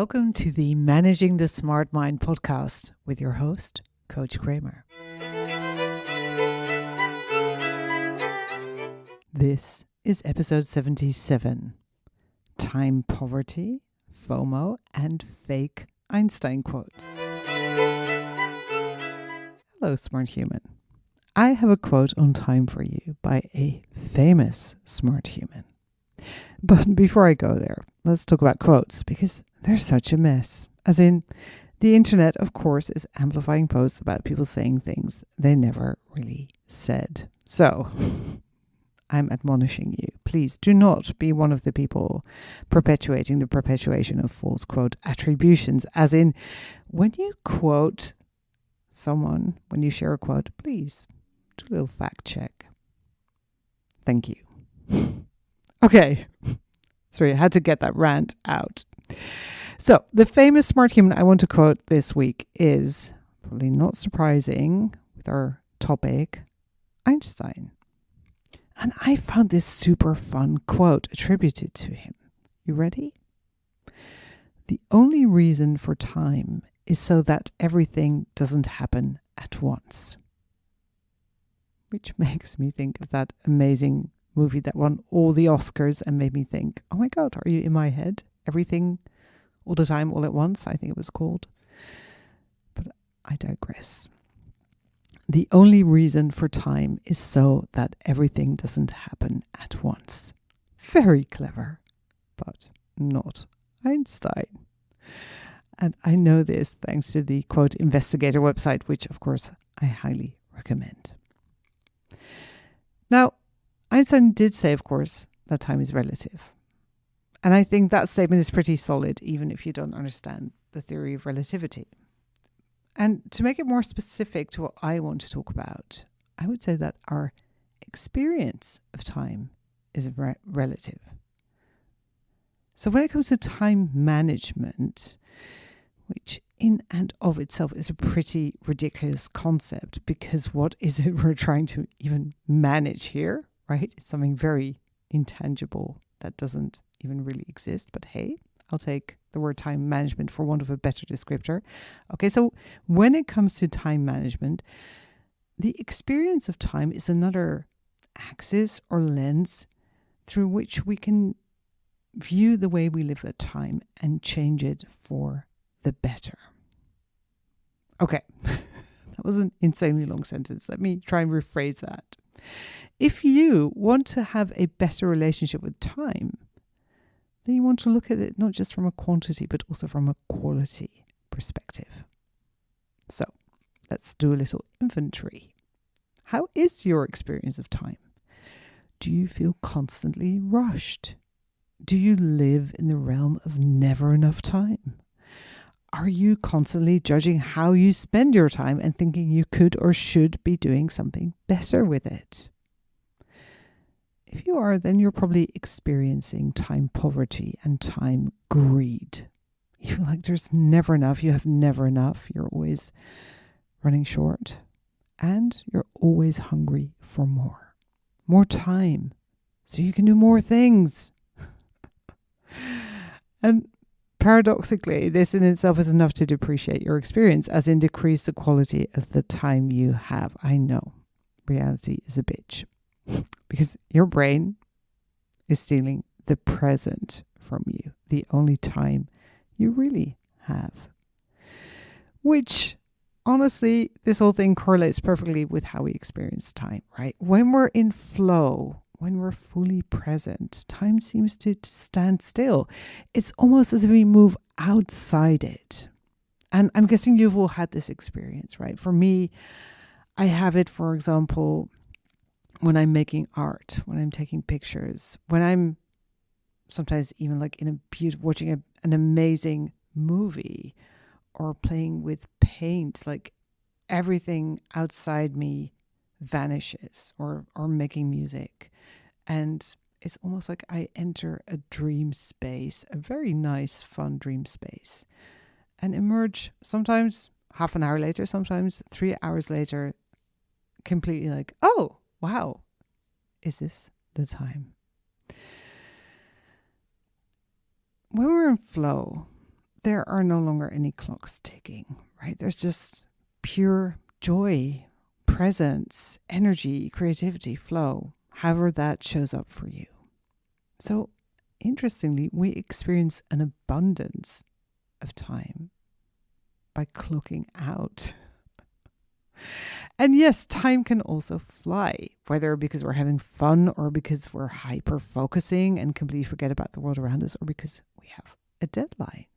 Welcome to the Managing the Smart Mind podcast with your host, Coach Kramer. This is episode 77, Time Poverty, FOMO, and Fake Einstein Quotes. Hello, smart human. I have a quote on time for you by a famous smart human. But before I go there, let's talk about quotes because they're such a mess. As in, the internet, of course, is amplifying posts about people saying things they never really said. So, I'm admonishing you. Please do not be one of the people perpetuating the perpetuation of false quote attributions. As in, when you quote someone, when you share a quote, please do a little fact check. Thank you. Okay. Sorry, I had to get that rant out. So, the famous smart human I want to quote this week is, probably not surprising with our topic, Einstein. And I found this super fun quote attributed to him. You ready? The only reason for time is so that everything doesn't happen at once. Which makes me think of that amazing movie that won all the Oscars and made me think, oh my God, are you in my head? Everything, all the time, all at once, I think it was called. But I digress. The only reason for time is so that everything doesn't happen at once. Very clever, but not Einstein. And I know this thanks to the Quote Investigator website, which of course I highly recommend. Now, Einstein did say, of course, that time is relative. And I think that statement is pretty solid, even if you don't understand the theory of relativity. And to make it more specific to what I want to talk about, I would say that our experience of time is relative. So when it comes to time management, which in and of itself is a pretty ridiculous concept, because what is it we're trying to even manage here? Right? It's something very intangible that doesn't even really exist. But hey, I'll take the word time management for want of a better descriptor. Okay, so when it comes to time management, the experience of time is another axis or lens through which we can view the way we live at time and change it for the better. Okay, that was an insanely long sentence. Let me try and rephrase that. If you want to have a better relationship with time, then you want to look at it not just from a quantity, but also from a quality perspective. So let's do a little inventory. How is your experience of time? Do you feel constantly rushed? Do you live in the realm of never enough time? Are you constantly judging how you spend your time and thinking you could or should be doing something better with it? If you are, then you're probably experiencing time poverty and time greed. You feel like there's never enough. You have never enough. You're always running short. And you're always hungry for more. More time. So you can do more things. And paradoxically, this in itself is enough to depreciate your experience, as in decrease the quality of the time you have. I know. Reality is a bitch. Because your brain is stealing the present from you, the only time you really have. Which, honestly, this whole thing correlates perfectly with how we experience time, right? When we're in flow, when we're fully present, time seems to stand still. It's almost as if we move outside it. And I'm guessing you've all had this experience, right? For me, I have it, for example, when I'm making art, when I'm taking pictures, when I'm sometimes even like in watching an amazing movie or playing with paint, like everything outside me vanishes, or making music. And it's almost like I enter a dream space, a very nice, fun dream space, and emerge sometimes half an hour later, sometimes 3 hours later, completely like, oh, wow, is this the time? When we're in flow, there are no longer any clocks ticking, right? There's just pure joy, presence, energy, creativity, flow, however that shows up for you. So interestingly, we experience an abundance of time by clocking out. And yes, time can also fly, whether because we're having fun or because we're hyper focusing and completely forget about the world around us, or because we have a deadline.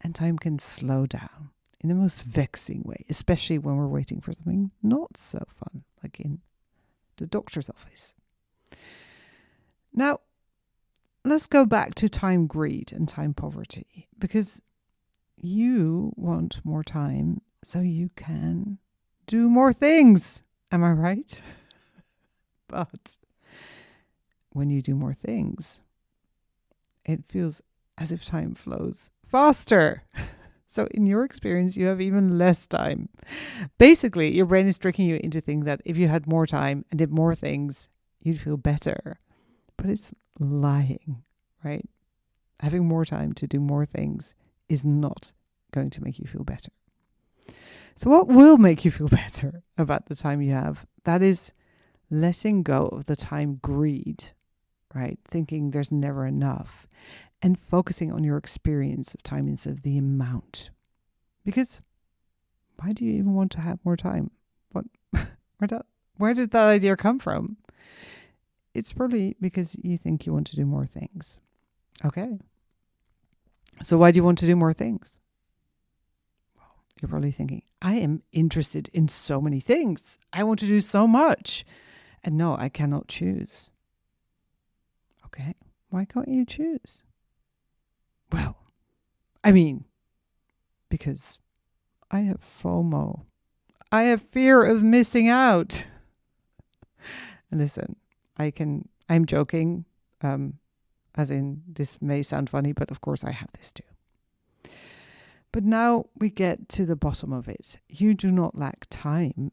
And time can slow down in the most vexing way, especially when we're waiting for something not so fun, like in the doctor's office. Now, let's go back to time greed and time poverty, because you want more time so you can do more things. Am I right? But when you do more things, it feels as if time flows faster. So in your experience, you have even less time. Basically, your brain is tricking you into thinking that if you had more time and did more things, you'd feel better. But it's lying, right? Having more time to do more things is not going to make you feel better. So what will make you feel better about the time you have? That is letting go of the time greed, right? Thinking there's never enough, and focusing on your experience of time instead of the amount. Because why do you even want to have more time? Where did that idea come from? It's probably because you think you want to do more things. Okay. So why do you want to do more things? Well, you're probably thinking, I am interested in so many things. I want to do so much. And no, I cannot choose. Okay. Why can't you choose? Well, I mean, because I have FOMO. I have fear of missing out. And listen, I'm joking, as in this may sound funny, but of course I have this too. But now we get to the bottom of it. You do not lack time.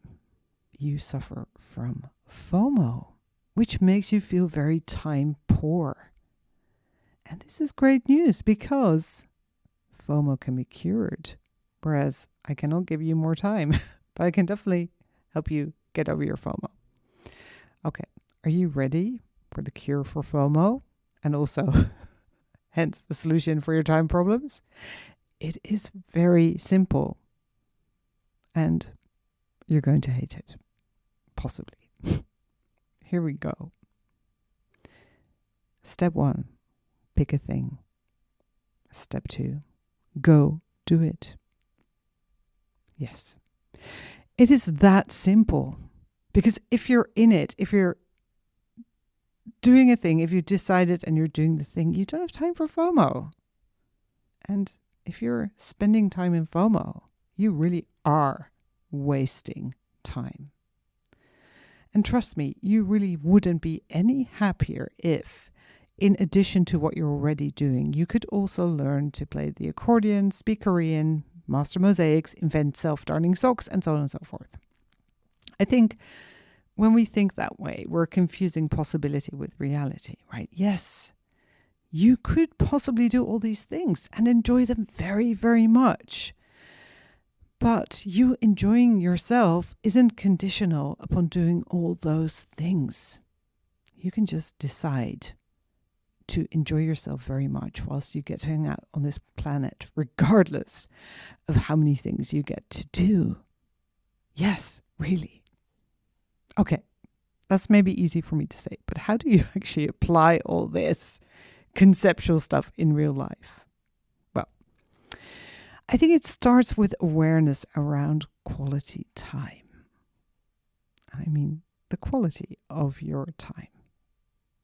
You suffer from FOMO, which makes you feel very time poor. And this is great news because FOMO can be cured, whereas I cannot give you more time, but I can definitely help you get over your FOMO. Okay, are you ready for the cure for FOMO and also hence the solution for your time problems? It is very simple and you're going to hate it, possibly. Here we go. Step 1. Pick a thing. Step 2, go do it. Yes. It is that simple. Because if you're in it, if you're doing a thing, if you decide it and you're doing the thing, you don't have time for FOMO. And if you're spending time in FOMO, you really are wasting time. And trust me, you really wouldn't be any happier if, in addition to what you're already doing, you could also learn to play the accordion, speak Korean, master mosaics, invent self-darning socks, and so on and so forth. I think when we think that way, we're confusing possibility with reality, right? Yes, you could possibly do all these things and enjoy them very, very much. But you enjoying yourself isn't conditional upon doing all those things. You can just decide to enjoy yourself very much whilst you get to hang out on this planet, regardless of how many things you get to do. Yes, really. Okay, that's maybe easy for me to say, but how do you actually apply all this conceptual stuff in real life? Well, I think it starts with awareness around quality time. I mean, the quality of your time.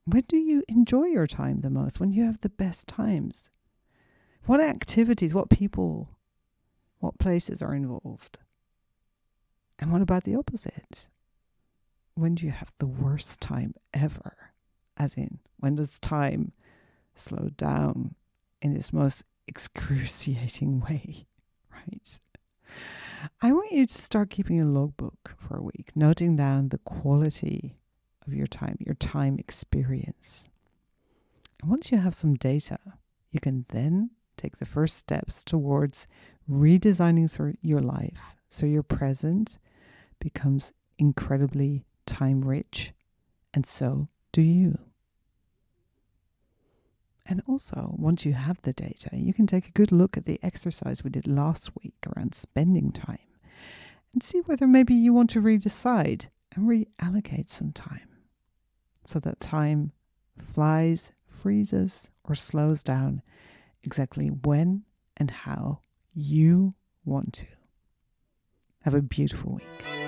When do you enjoy your time the most? When you have the best times? What activities, what people, what places are involved? And what about the opposite? When do you have the worst time ever? As in, when does time slow down in this most excruciating way, right? I want you to start keeping a logbook for a week, noting down the quality of your time experience. And once you have some data, you can then take the first steps towards redesigning your life so your present becomes incredibly time rich, and so do you. And also, once you have the data, you can take a good look at the exercise we did last week around spending time and see whether maybe you want to redecide and reallocate some time so that time flies, freezes, or slows down exactly when and how you want to. Have a beautiful week.